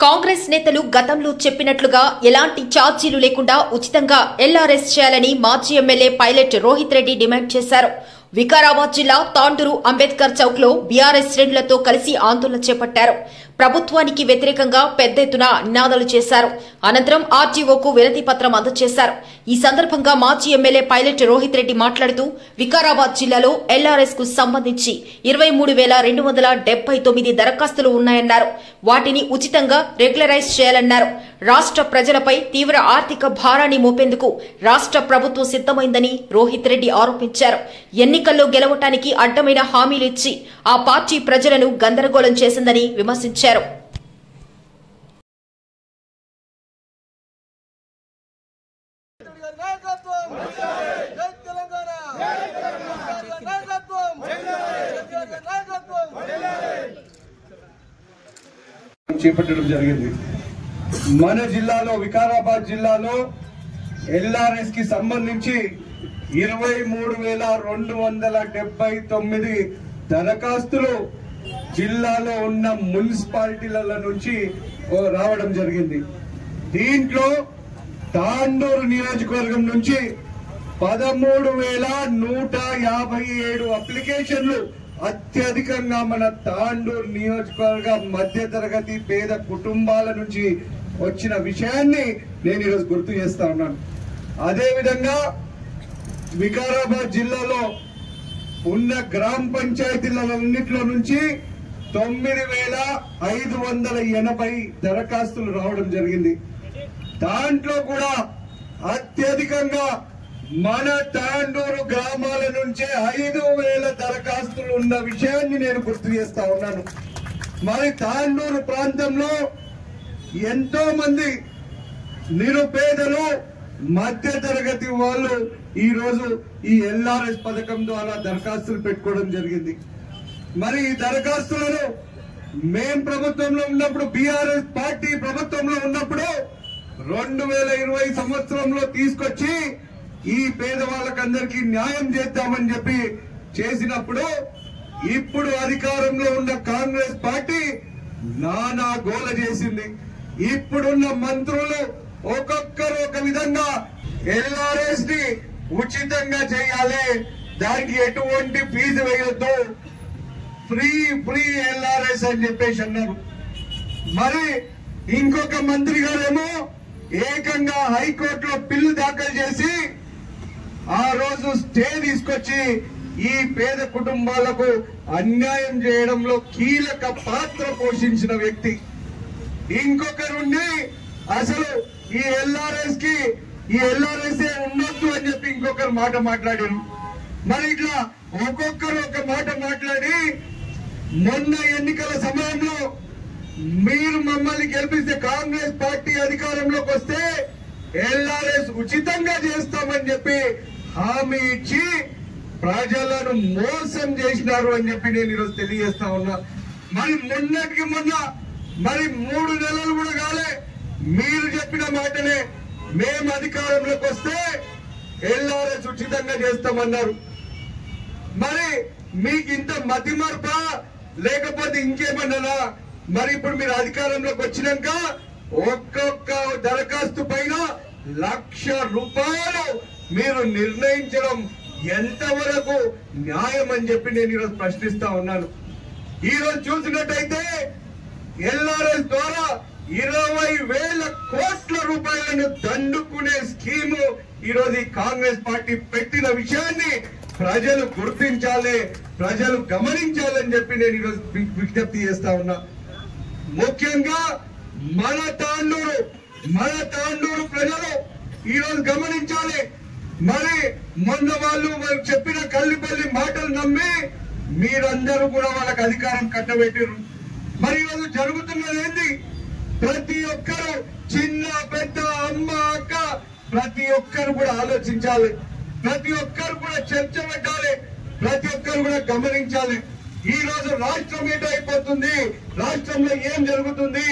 కాంగ్రెస్ నేతలు గతంలో చెప్పినట్లుగా ఎలాంటి ఛార్జీలు లేకుండా ఉచితంగా ఎల్ఆర్ఎస్ చేయాలని మాజీ MLA pilot Rohit Reddy demand చేశారు. వికారాబాద్ జిల్లా తాండూరు అంబేద్కర్ చౌక్ లో బీఆర్ఎస్ శ్రేణులతో కలిసి ఆందోళన చేపట్టారు. ప్రభుత్వానికి వ్యతిరేకంగా పెద్ద ఎత్తున నినాదాలు చేశారు. అనంతరం ఆర్టీఓకు వినతి పత్రం అందజేశారు. ఈ సందర్భంగా మాజీ ఎమ్మెల్యే పైలట్ రోహిత్ రెడ్డి మాట్లాడుతూ వికారాబాద్ జిల్లాలో ఎల్ఆర్ఎస్ కు సంబంధించి 23,279 దరఖాస్తులు ఉన్నాయన్నారు. వాటిని ఉచితంగా రెగ్యులరైజ్ చేయాలన్నారు. రాష్ట్ర ప్రజలపై తీవ్ర ఆర్థిక భారాన్ని మోపేందుకు రాష్ట్ర ప్రభుత్వం సిద్దమైందని రోహిత్ రెడ్డి ఆరోపించారు. ఎన్నికల్లో గెలవటానికి అడ్డమైన హామీలు ఇచ్చి ఆ పార్టీ ప్రజలను గందరగోళం చేసిందని విమర్శించారు. చేపట్టడం జరిగింది. మన జిల్లాలో వికారాబాద్ జిల్లాలో ఎల్ఆర్ఎస్ కి సంబంధించి 23,279 దరఖాస్తులు జిల్లాలో ఉన్న మున్సిపాలిటీల నుంచి రావడం జరిగింది. దీంట్లో తాండూరు నియోజకవర్గం నుంచి 13,157 అప్లికేషన్లు అత్యధికంగా మన తాండూరు నియోజకవర్గ మధ్యతరగతి పేద కుటుంబాల నుంచి వచ్చిన విషయాన్ని నేను ఈరోజు గుర్తు చేస్తా ఉన్నాను. అదేవిధంగా వికారాబాద్ జిల్లాలో ఉన్న గ్రామ పంచాయతీలన్నింటిలో నుంచి 9,580 దరఖాస్తులు రావడం జరిగింది. దాంట్లో కూడా అత్యధికంగా మన తాండూరు గ్రామాల నుంచే 5,000 దరఖాస్తులు ఉన్న విషయాన్ని నేను గుర్తు చేస్తా ఉన్నాను. మరి తాండూరు ప్రాంతంలో ఎంతో మంది నిరుపేదలు మధ్య తరగతి వాళ్ళు ఈ రోజు ఈ ఎల్ఆర్ఎస్ పథకం ద్వారా దరఖాస్తులు పెట్టుకోవడం జరిగింది. మరి ఈ దరఖాస్తులను మేం ప్రభుత్వంలో ఉన్నప్పుడు, బీఆర్ఎస్ పార్టీ ప్రభుత్వంలో ఉన్నప్పుడు 2020 సంవత్సరంలో తీసుకొచ్చి ఈ పేదవాళ్ళకందరికీ న్యాయం చేద్దామని చెప్పి చేసినప్పుడు, ఇప్పుడు అధికారంలో ఉన్న కాంగ్రెస్ పార్టీ నానా గోల చేసింది. ఇప్పుడున్న మంత్రులు ఒక్కొక్కరు ఒక విధంగా ఎల్ఆర్ఎస్ ని ఉచితంగా చేయాలి, దానికి ఎటువంటి ఫీజు వేయొద్దు, ఫ్రీ ఎల్ఆర్ఎస్ అని చెప్పేసి అన్నారు. మరి ఇంకొక మంత్రి గారేమో ఏకంగా హైకోర్టులో బిల్లు దాఖలు చేసి ఆ రోజు స్టే తీసుకొచ్చి ఈ పేద కుటుంబాలకు అన్యాయం చేయడంలో కీలక పాత్ర పోషించిన వ్యక్తి. ఇంకొకరుండి అసలు ఈ ఎల్ఆర్ఎస్ ఉండొద్దు అని చెప్పి ఇంకొకరు మాట మాట్లాడారు. మరి ఇట్లా ఒక్కొక్కరు ఒక మాట మాట్లాడి మొన్న ఎన్నికల సమయంలో మీరు మమ్మల్ని గెలిపిస్తే, కాంగ్రెస్ పార్టీ అధికారంలోకి వస్తే ఎల్ఆర్ఎస్ ఉచితంగా చేస్తామని చెప్పి హామీ ఇచ్చి ప్రజలను మోసం చేసినారు అని చెప్పి నేను ఈరోజు తెలియజేస్తా ఉన్నా. మరి మొన్నటికి మొన్న 3 నెలలు కూడా కాలే, మీరు చెప్పిన మాటనే మేము అధికారంలోకి వస్తే ఎల్ఆర్ఎస్ ఉచితంగా చేస్తామన్నారు. మరి మీకు ఇంత మతిమర్పా లేకపోతే ఇంకేమన్నా? మరి ఇప్పుడు మీరు అధికారంలోకి వచ్చినాక ఒక్కొక్క దరఖాస్తు పైన ₹1,00,000 మీరు నిర్ణయించడం ఎంతవరకు న్యాయం అని చెప్పి నేను ఈరోజు ప్రశ్నిస్తా ఉన్నాను. ఈరోజు చూసినట్టయితే ఎల్ఆర్ఎస్ ద్వారా 20,000 కోట్ల రూపాయలను దండుకునే స్కీము ఈరోజు ఈ కాంగ్రెస్ పార్టీ పెట్టిన విషయాన్ని ప్రజలు గుర్తించాలి, ప్రజలు గమనించాలని చెప్పి నేను ఈరోజు విజ్ఞప్తి చేస్తా ఉన్నా. ముఖ్యంగా మన తాండూరు ప్రజలు ఈరోజు గమనించాలి. మరి మొన్న వాళ్ళు చెప్పిన కల్లిపల్లి మాటలు నమ్మి మీరందరూ కూడా వాళ్ళకి అధికారం కట్టబెట్టారు. మరి ఈరోజు జరుగుతున్నది ఏంది? ప్రతి ఒక్కరు, చిన్న పెద్ద, అమ్మ అక్క, ప్రతి ఒక్కరు కూడా ఆలోచించాలి, ప్రతి ఒక్కరు కూడా చర్చ పెట్టాలి, ప్రతి ఒక్కరు కూడా గమనించాలి. ఈ రోజు రాష్ట్రం ఏటో అయిపోతుంది, రాష్ట్రంలో ఏం జరుగుతుంది,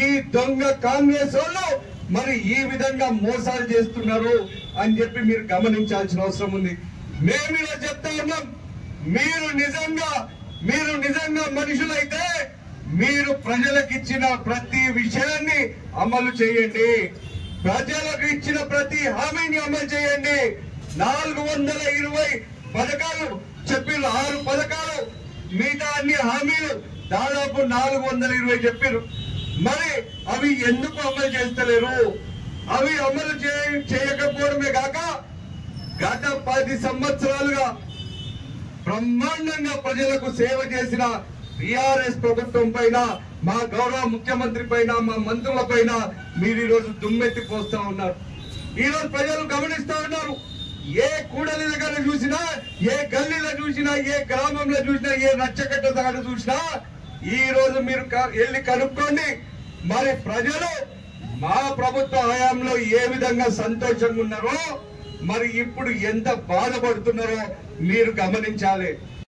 ఈ దొంగ కాంగ్రెస్ వాళ్ళు మరి ఈ విధంగా మోసాలు చేస్తున్నారు అని చెప్పి మీరు గమనించాల్సిన అవసరం ఉంది. మేము ఇలా చెప్తా ఉన్నాం, మీరు నిజంగా మనుషులైతే మీరు ప్రజలకు ఇచ్చిన ప్రతి విషయాన్ని అమలు చేయండి. ప్రజలకు ఇచ్చిన ప్రతి హామీని అమలు చేయండి. 420 పథకాలు చెప్పిర్రు, 6 పథకాలు, మిగతా అన్ని హామీలు దాదాపు 420 చెప్పిర్రు. మరి అవి ఎందుకు అమలు చేస్తలేరు? అవి అమలు చేయకపోవడమే కాక గత 10 సంవత్సరాలుగా బ్రహ్మాండంగా ప్రజలకు సేవ చేసిన టిఆర్ఎస్ ప్రభుత్వం పైన, మా గౌరవ ముఖ్యమంత్రి పైన, మా మంత్రుల పైన మీరు ఈరోజు దుమ్మెత్తి పోస్తా ఉన్నారు. ఈరోజు ప్రజలు గమనిస్తా ఉన్నారు. ఏ కూడలి దగ్గర చూసినా, ఏ గల్లీలో చూసినా, ఏ గ్రామంలో చూసినా, ఏ రచ్చకట్ట దగ్గర చూసినా ఈ రోజు మీరు వెళ్ళి కనుక్కోండి. మరి ప్రజలు మా ప్రభుత్వ హయాంలో ఏ విధంగా సంతోషంగా ఉన్నారో, మరి ఇప్పుడు ఎంత బాధపడుతున్నారో మీరు గమనించాలి.